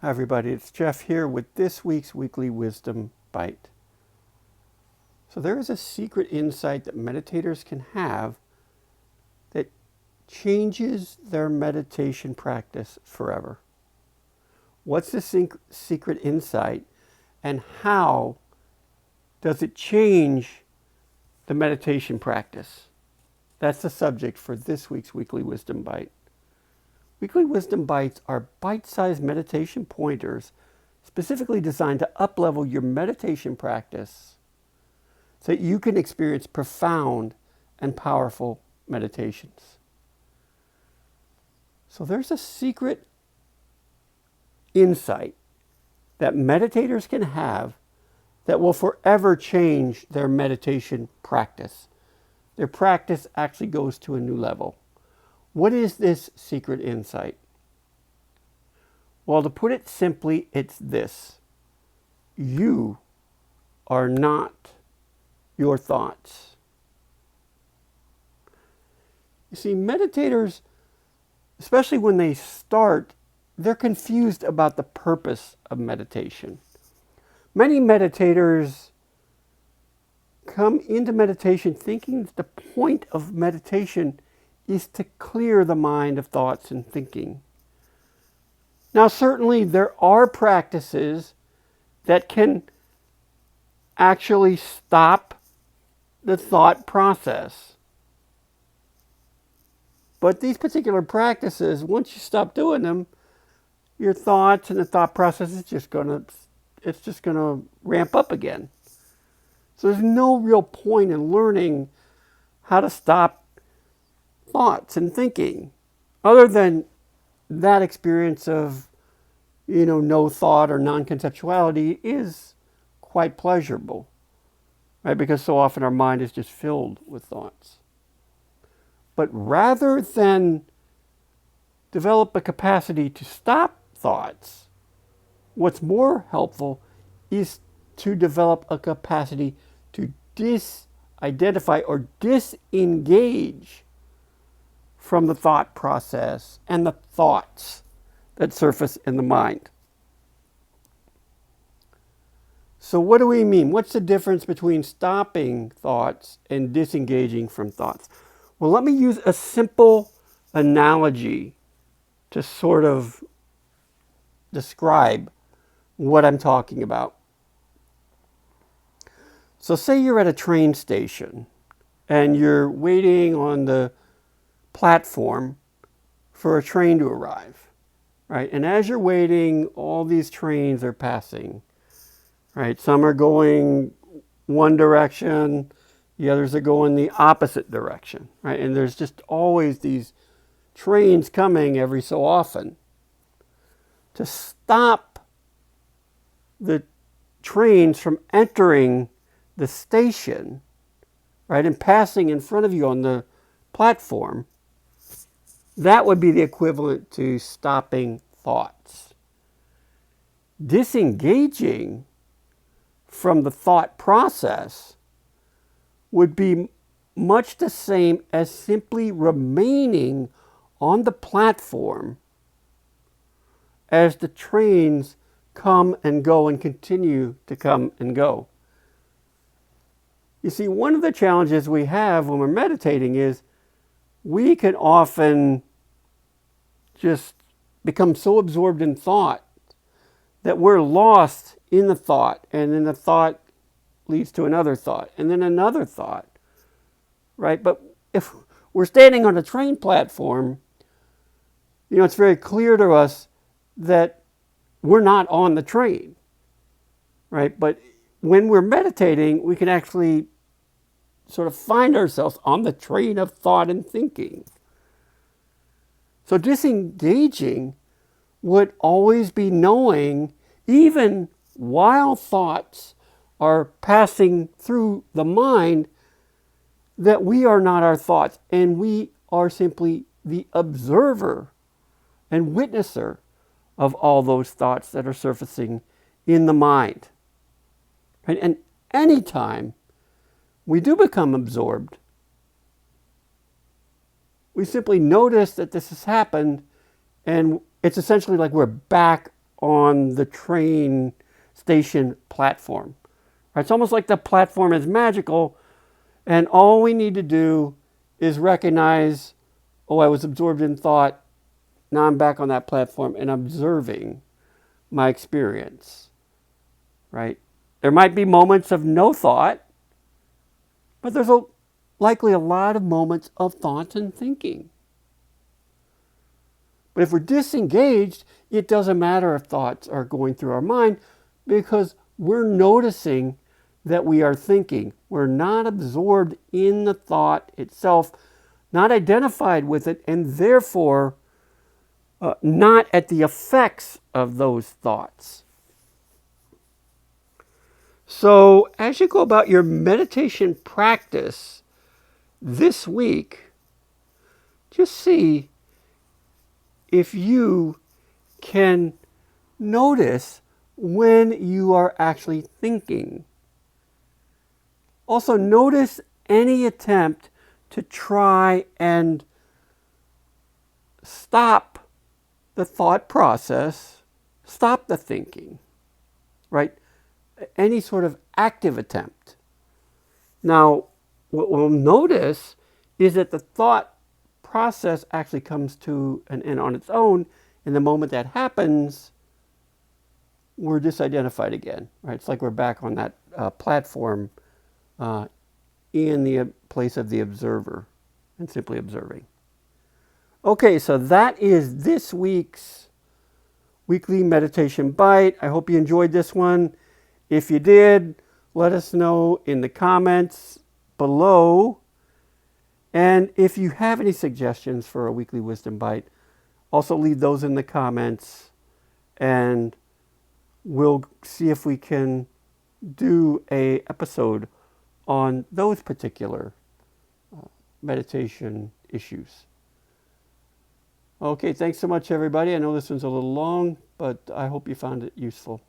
Hi everybody, it's Jeff here with this week's Weekly Wisdom Bite. So there is a secret insight that meditators can have that changes their meditation practice forever. What's the secret insight and how does it change the meditation practice? That's the subject for this week's Weekly Wisdom Bite. Weekly Wisdom Bites are bite-sized meditation pointers specifically designed to uplevel your meditation practice so that you can experience profound and powerful meditations. So there's a secret insight that meditators can have that will forever change their meditation practice. Their practice actually goes to a new level. What is this secret insight? Well, to put it simply, it's this. You are not your thoughts. You see, meditators, especially when they start, they're confused about the purpose of meditation. Many meditators come into meditation thinking that the point of meditation is to clear the mind of thoughts and thinking. Now, certainly there are practices that can actually stop the thought process. But these particular practices, once you stop doing them, your thoughts and the thought process is just gonna ramp up again. So there's no real point in learning how to stop thoughts and thinking, other than that experience of, no thought or non-conceptuality is quite pleasurable, right? Because so often our mind is just filled with thoughts. But rather than develop a capacity to stop thoughts, what's more helpful is to develop a capacity to disidentify or disengage from the thought process and the thoughts that surface in the mind. So what do we mean? What's the difference between stopping thoughts and disengaging from thoughts? Well, let me use a simple analogy to sort of describe what I'm talking about. So say you're at a train station and you're waiting on the platform for a train to arrive, right? And as you're waiting, all these trains are passing, right? Some are going one direction, the others are going the opposite direction, right? And there's just always these trains coming every so often. To stop the trains from entering the station, right, and passing in front of you on the platform, that would be the equivalent to stopping thoughts. Disengaging from the thought process would be much the same as simply remaining on the platform as the trains come and go and continue to come and go. You see, one of the challenges we have when we're meditating is we can often just become so absorbed in thought that we're lost in the thought, and then the thought leads to another thought, and then another thought, right? But if we're standing on a train platform, it's very clear to us that we're not on the train, right? But when we're meditating, we can actually sort of find ourselves on the train of thought and thinking. So disengaging would always be knowing, even while thoughts are passing through the mind, that we are not our thoughts and we are simply the observer and witnesser of all those thoughts that are surfacing in the mind. And anytime we do become absorbed, we simply notice that this has happened, and it's essentially like we're back on the train station platform. Right? It's almost like the platform is magical, and all we need to do is recognize, oh, I was absorbed in thought. Now I'm back on that platform and observing my experience. Right? There might be moments of no thought, but there's likely a lot of moments of thought and thinking. But if we're disengaged, it doesn't matter if thoughts are going through our mind because we're noticing that we are thinking. We're not absorbed in the thought itself, not identified with it, and therefore not at the effects of those thoughts. So as you go about your meditation practice this week, just see if you can notice when you are actually thinking. Also, notice any attempt to try and stop the thought process, stop the thinking, right? Any sort of active attempt. Now, what we'll notice is that the thought process actually comes to an end on its own. And the moment that happens, we're disidentified again, right? It's like we're back on that platform in the place of the observer and simply observing. Okay, so that is this week's weekly meditation bite. I hope you enjoyed this one. If you did, let us know in the comments below. And if you have any suggestions for a weekly wisdom bite, also leave those in the comments, and we'll see if we can do an episode on those particular meditation issues. Okay, thanks so much, everybody. I know this one's a little long, but I hope you found it useful.